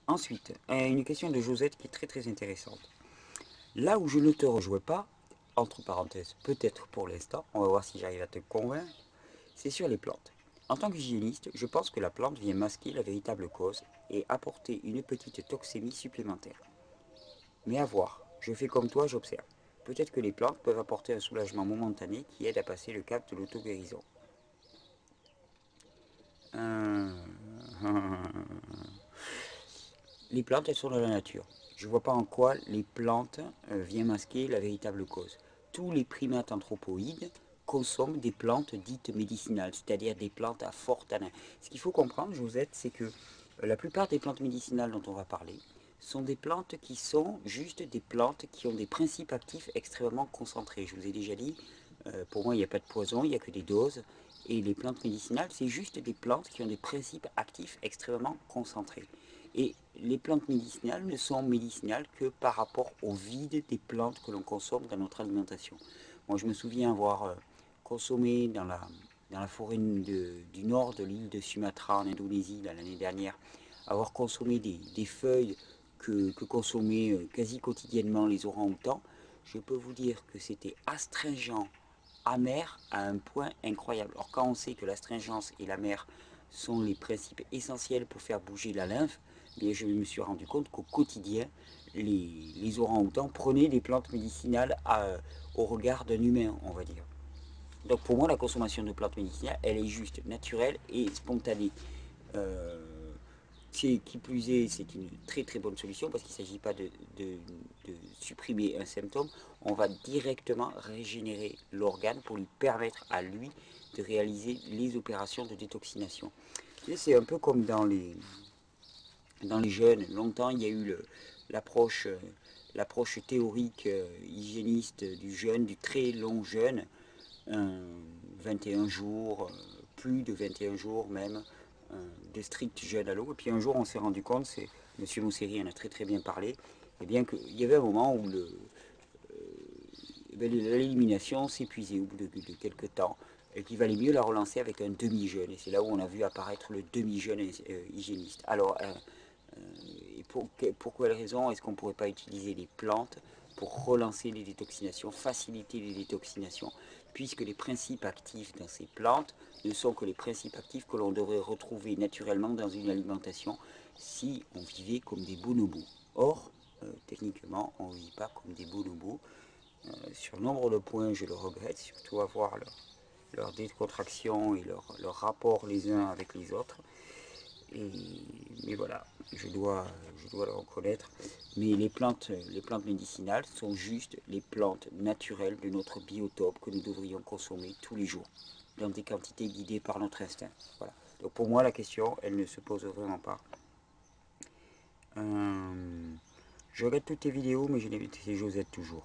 Ensuite, une question de Josette qui est très intéressante. Là où je ne te rejoins pas, entre parenthèses, peut-être pour l'instant, on va voir si j'arrive à te convaincre, c'est sur les plantes. En tant qu'hygiéniste, je pense que la plante vient masquer la véritable cause et apporter une petite toxémie supplémentaire. Mais à voir, je fais comme toi, j'observe. Peut-être que les plantes peuvent apporter un soulagement momentané qui aide à passer le cap de l'auto-guérison. Euh, Les plantes, elles sont dans la nature. Je ne vois pas en quoi les plantes viennent masquer la véritable cause. Tous les primates anthropoïdes consomment des plantes dites médicinales, c'est-à-dire des plantes à fort tanin. Ce qu'il faut comprendre, Josette, c'est que la plupart des plantes médicinales dont on va parler sont des plantes qui sont juste des plantes qui ont des principes actifs extrêmement concentrés. Je vous ai déjà dit, pour moi, il n'y a pas de poison, il n'y a que des doses. Et les plantes médicinales, c'est juste des plantes qui ont des principes actifs extrêmement concentrés. Et les plantes médicinales ne sont médicinales que par rapport au vide des plantes que l'on consomme dans notre alimentation. Moi, je me souviens avoir consommé dans la forêt du nord de l'île de Sumatra en Indonésie l'année dernière, avoir consommé des feuilles que consommaient quasi quotidiennement les orang-outans. Je peux vous dire que c'était astringent, amer à un point incroyable. Or, quand on sait que l'astringence et l'amer sont les principes essentiels pour faire bouger la lymphe, bien, je me suis rendu compte qu'au quotidien, les orang-outans prenaient des plantes médicinales au regard d'un humain, on va dire. Donc pour moi, la consommation de plantes médicinales, elle est juste naturelle et spontanée. Euh, qui plus est, c'est une très bonne solution parce qu'il ne s'agit pas de supprimer un symptôme, on va directement régénérer l'organe pour lui permettre à lui de réaliser les opérations de détoxination. C'est un peu comme dans les jeûnes. Longtemps, il y a eu l'approche théorique hygiéniste du jeûne, du très long jeûne, 21 jours, plus de 21 jours même, de strict jeûne à l'eau. Et puis un jour, on s'est rendu compte, c'est M. Mosseri en a très bien parlé, et bien qu'il y avait un moment où l'élimination s'épuisait au bout de quelques temps et qu'il valait mieux la relancer avec un demi-jeûne. Et c'est là où on a vu apparaître le demi-jeûne hygiéniste. Alors, et pour quelle raison est-ce qu'on ne pourrait pas utiliser les plantes pour relancer les détoxinations, faciliter les détoxinations, puisque les principes actifs dans ces plantes ne sont que les principes actifs que l'on devrait retrouver naturellement dans une alimentation si on vivait comme des bonobos. Or, techniquement, on ne vit pas comme des bonobos. Sur nombre de points, je le regrette, surtout à voir leur décontraction et leur rapport les uns avec les autres. Mais voilà, je dois le reconnaître. Mais les plantes médicinales sont juste les plantes naturelles de notre biotope que nous devrions consommer tous les jours, dans des quantités guidées par notre instinct. Voilà. Donc pour moi, la question, elle ne se pose vraiment pas. Je regarde toutes tes vidéos, mais c'est Josette toujours.